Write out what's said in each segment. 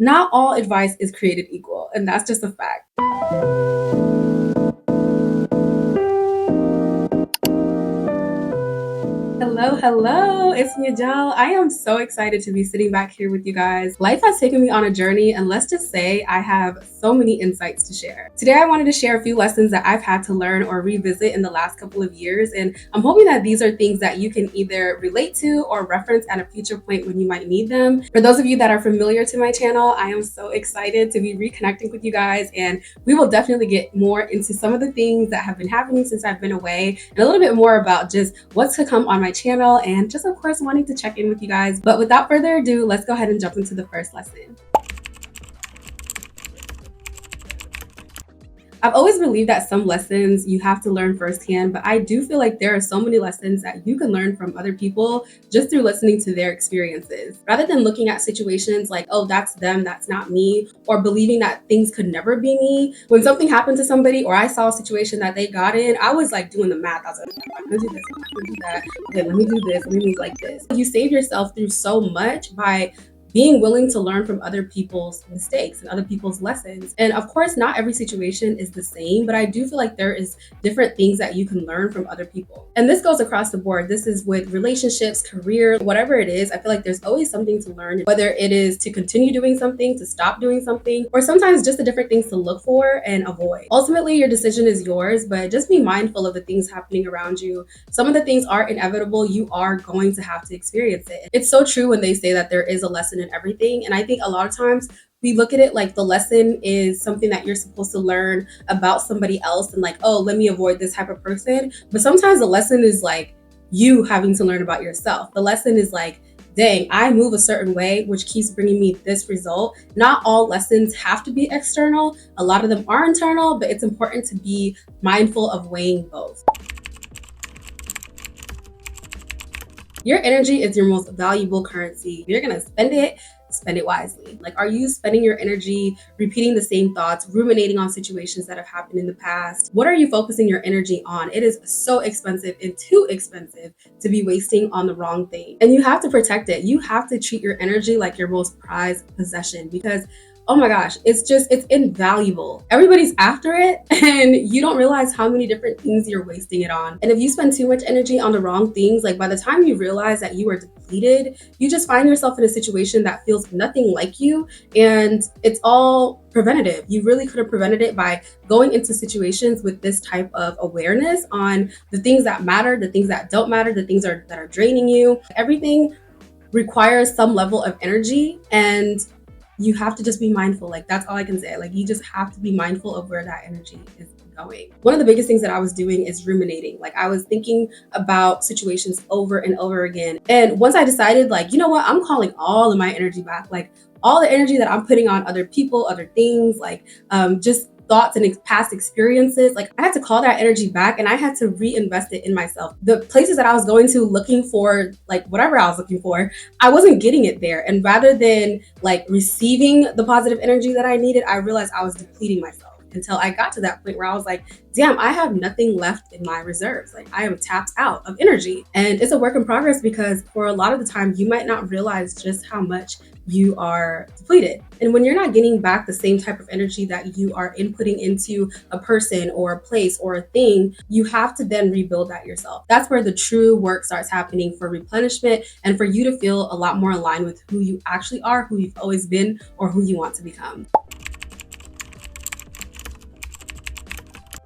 Not all advice is created equal, and that's just a fact. Hello, it's me, Adele. I am so excited to be sitting back here with you guys. Life has taken me on a journey, and let's just say I have so many insights to share. Today, I wanted to share a few lessons that I've had to learn or revisit in the last couple of years, and I'm hoping that these are things that you can either relate to or reference at a future point when you might need them. For those of you that are familiar to my channel, I am so excited to be reconnecting with you guys, and we will definitely get more into some of the things that have been happening since I've been away, and a little bit more about just what's to come on my channel, and just of course wanting to check in with you guys. But without further ado, let's go ahead and jump into the first lesson. I've always believed that some lessons you have to learn firsthand, but I do feel like there are so many lessons that you can learn from other people just through listening to their experiences. Rather than looking at situations like, oh, that's them, that's not me, or believing that things could never be me. When something happened to somebody or I saw a situation that they got in, I was like doing the math. I was like, I'm gonna do this, I'm gonna do that. Okay, let me do this, let me move like this. You save yourself through so much by being willing to learn from other people's mistakes and other people's lessons. And of course, not every situation is the same, but I do feel like there is different things that you can learn from other people. And this goes across the board. This is with relationships, career, whatever it is. I feel like there's always something to learn, whether it is to continue doing something, to stop doing something, or sometimes just the different things to look for and avoid. Ultimately, your decision is yours, but just be mindful of the things happening around you. Some of the things are inevitable. You are going to have to experience it. It's so true when they say that there is a lesson in everything. And I think a lot of times we look at it like the lesson is something that you're supposed to learn about somebody else and like, oh, let me avoid this type of person. But sometimes the lesson is like you having to learn about yourself. The lesson is like, dang, I move a certain way, which keeps bringing me this result. Not all lessons have to be external. A lot of them are internal, but it's important to be mindful of weighing both. Your energy is your most valuable currency. If you're gonna spend it wisely. Like, are you spending your energy repeating the same thoughts, ruminating on situations that have happened in the past? What are you focusing your energy on? It is so expensive and too expensive to be wasting on the wrong thing. And you have to protect it. You have to treat your energy like your most prized possession, because oh my gosh, it's invaluable. Everybody's after it, and you don't realize how many different things you're wasting it on. And if you spend too much energy on the wrong things, like by the time you realize that you are depleted, you just find yourself in a situation that feels nothing like you, and it's all preventative. You really could have prevented it by going into situations with this type of awareness on the things that matter, the things that don't matter, the things that are draining you. Everything requires some level of energy, and you have to just be mindful. Like, that's all I can say. Like, you just have to be mindful of where that energy is going. One of the biggest things that I was doing is ruminating. Like, I was thinking about situations over and over again. And once I decided, like, you know what, I'm calling all of my energy back. Like, all the energy that I'm putting on other people, other things, like just thoughts and past experiences, like I had to call that energy back and I had to reinvest it in myself. The places that I was going to looking for, like whatever I was looking for, I wasn't getting it there. And rather than like receiving the positive energy that I needed, I realized I was depleting myself, until I got to that point where I was like, damn, I have nothing left in my reserves. Like, I am tapped out of energy. And it's a work in progress, because for a lot of the time, you might not realize just how much you are depleted. And when you're not getting back the same type of energy that you are inputting into a person or a place or a thing, you have to then rebuild that yourself. That's where the true work starts happening for replenishment and for you to feel a lot more aligned with who you actually are, who you've always been, or who you want to become.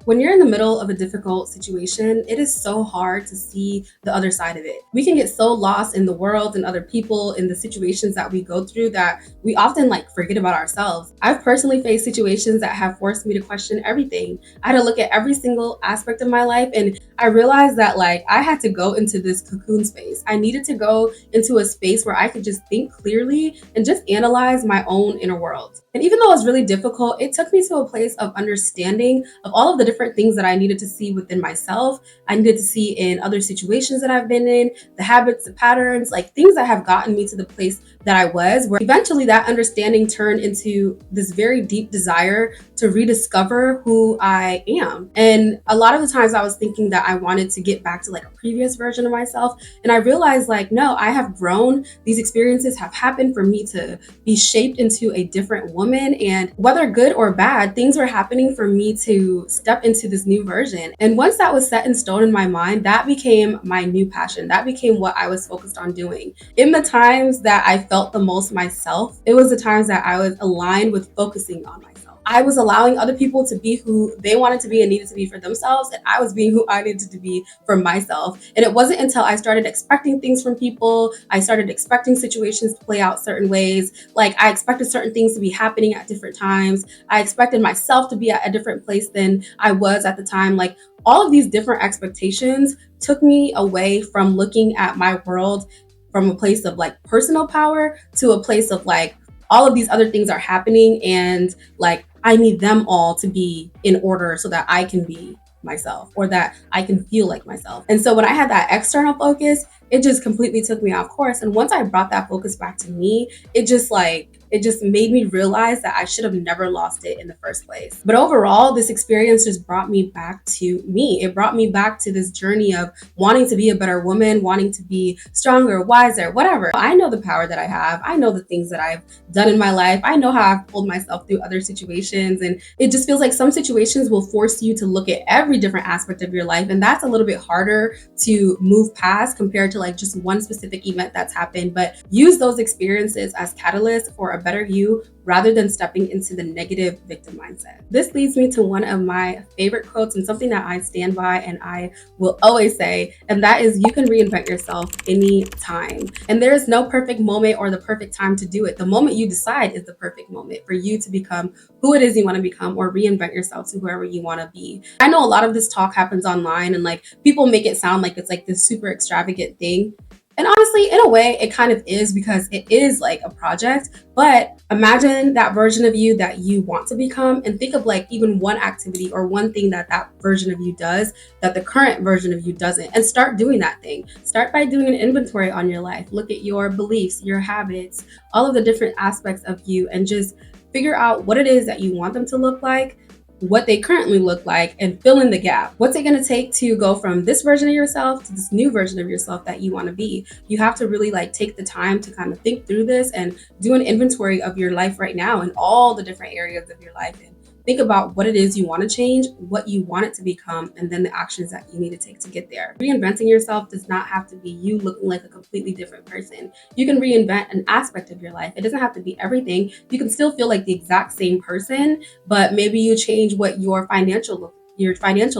When you're in the middle of a difficult situation, it is so hard to see the other side of it. We can get so lost in the world and other people, in the situations that we go through, that we often like forget about ourselves. I've personally faced situations that have forced me to question everything. I had to look at every single aspect of my life, and I realized that like I had to go into this cocoon space. I needed to go into a space where I could just think clearly and just analyze my own inner world. And even though it was really difficult, it took me to a place of understanding of all of the different things that I needed to see within myself. I needed to see in other situations that I've been in, the habits, the patterns, like things that have gotten me to the place that I was, where eventually that understanding turned into this very deep desire to rediscover who I am. And a lot of the times I was thinking that I wanted to get back to like a previous version of myself. And I realized like, no, I have grown. These experiences have happened for me to be shaped into a different woman. And whether good or bad, things were happening for me to step into this new version. And once that was set in stone in my mind, that became my new passion. That became what I was focused on doing. In the times that I felt the most myself, it was the times that I was aligned with focusing on myself. I was allowing other people to be who they wanted to be and needed to be for themselves, and I was being who I needed to be for myself. And it wasn't until I started expecting things from people, I started expecting situations to play out certain ways. Like I expected certain things to be happening at different times. I expected myself to be at a different place than I was at the time. Like all of these different expectations took me away from looking at my world from a place of like personal power to a place of like, all of these other things are happening and like I need them all to be in order so that I can be myself or that I can feel like myself. And so when I had that external focus, it just completely took me off course. And once I brought that focus back to me, it just made me realize that I should have never lost it in the first place. But overall, this experience just brought me back to me. It brought me back to this journey of wanting to be a better woman, wanting to be stronger, wiser, whatever. I know the power that I have. I know the things that I've done in my life. I know how I've pulled myself through other situations. And it just feels like some situations will force you to look at every different aspect of your life. And that's a little bit harder to move past compared to like just one specific event that's happened. But use those experiences as catalysts for a better you rather than stepping into the negative victim mindset. This leads me to one of my favorite quotes and something that I stand by and I will always say, and that is you can reinvent yourself anytime. And there is no perfect moment or the perfect time to do it. The moment you decide is the perfect moment for you to become who it is you want to become or reinvent yourself to whoever you want to be. I know a lot of this talk happens online and like people make it sound like it's like this super extravagant thing. And honestly, in a way, it kind of is because it is like a project. But imagine that version of you that you want to become and think of like even one activity or one thing that that version of you does that the current version of you doesn't. And start doing that thing. Start by doing an inventory on your life. Look at your beliefs, your habits, all of the different aspects of you and just figure out what it is that you want them to look like, what they currently look like, and fill in the gap. What's it going to take to go from this version of yourself to this new version of yourself that you want to be? You have to really like take the time to kind of think through this and do an inventory of your life right now and all the different areas of your life and think about what it is you want to change, what you want it to become, and then the actions that you need to take to get there. Reinventing yourself does not have to be you looking like a completely different person. You can reinvent an aspect of your life. It doesn't have to be everything. You can still feel like the exact same person, but maybe you change what your financial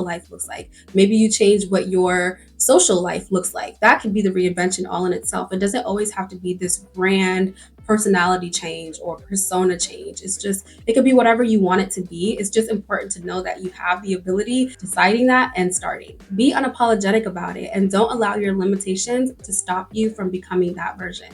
life looks like. Maybe you change what your social life looks like. That could be the reinvention all in itself. It doesn't always have to be this grand personality change or persona change. It could be whatever you want it to be. It's just important to know that you have the ability deciding that and starting. Be unapologetic about it and don't allow your limitations to stop you from becoming that version.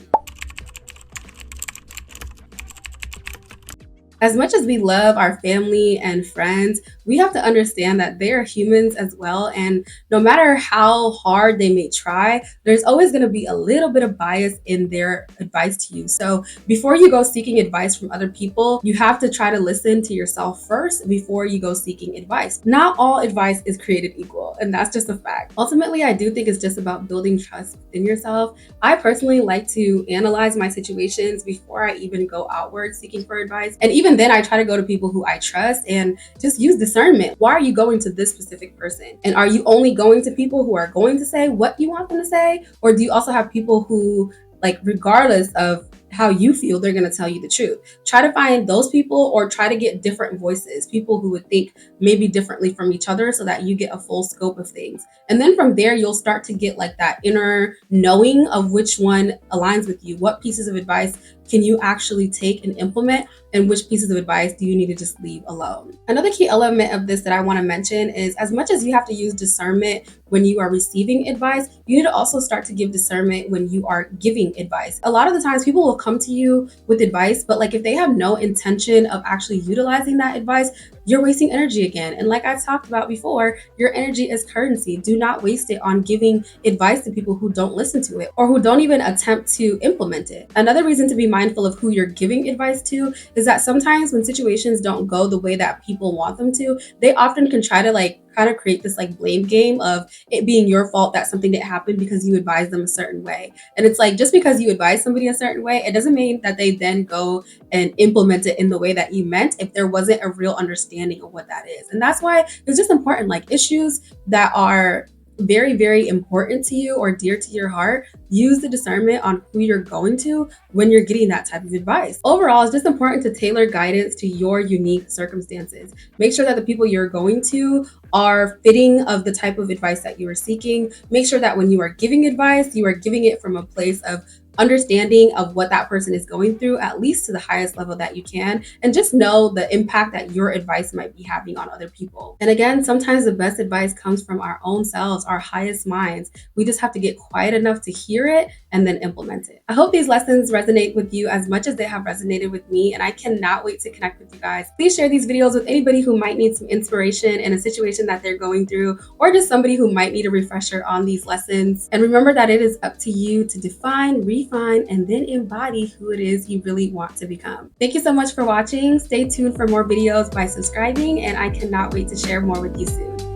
As much as we love our family and friends, we have to understand that they are humans as well. And no matter how hard they may try, there's always going to be a little bit of bias in their advice to you. So before you go seeking advice from other people, you have to try to listen to yourself first before you go seeking advice. Not all advice is created equal, and that's just a fact. Ultimately, I do think it's just about building trust in yourself. I personally like to analyze my situations before I even go outward seeking for advice. And even then, I try to go to people who I trust and just use discernment. Why are you going to this specific person? And are you only going to people who are going to say what you want them to say? Or do you also have people who, like, regardless of how you feel, they're going to tell you the truth? Try to find those people or try to get different voices, people who would think maybe differently from each other so that you get a full scope of things. And then from there, you'll start to get like that inner knowing of which one aligns with you. What pieces of advice can you actually take and implement? And which pieces of advice do you need to just leave alone? Another key element of this that I want to mention is as much as you have to use discernment when you are receiving advice, you need to also start to give discernment when you are giving advice. A lot of the times people will come to you with advice, but like if they have no intention of actually utilizing that advice, you're wasting energy again. And like I talked about before, your energy is currency. Do not waste it on giving advice to people who don't listen to it or who don't even attempt to implement it. Another reason to be mindful of who you're giving advice to is that sometimes when situations don't go the way that people want them to, they often can try to kind of create this blame game of it being your fault that something didn't happen because you advised them a certain way. And it's like, just because you advise somebody a certain way, it doesn't mean that they then go and implement it in the way that you meant if there wasn't a real understanding of what that is. And that's why it's just important, like issues that are very, very important to you or dear to your heart, use the discernment on who you're going to when you're getting that type of advice. Overall, it's just important to tailor guidance to your unique circumstances. Make sure that the people you're going to are fitting of the type of advice that you are seeking. Make sure that when you are giving advice, you are giving it from a place of understanding of what that person is going through, at least to the highest level that you can, and just know the impact that your advice might be having on other people. And again, sometimes the best advice comes from our own selves, our highest minds. We just have to get quiet enough to hear it and then implement it. I hope these lessons resonate with you as much as they have resonated with me, and I cannot wait to connect with you guys. Please share these videos with anybody who might need some inspiration in a situation that they're going through, or just somebody who might need a refresher on these lessons. And remember that it is up to you to define, refine, and then embody who it is you really want to become. Thank you so much for watching. Stay tuned for more videos by subscribing, and I cannot wait to share more with you soon.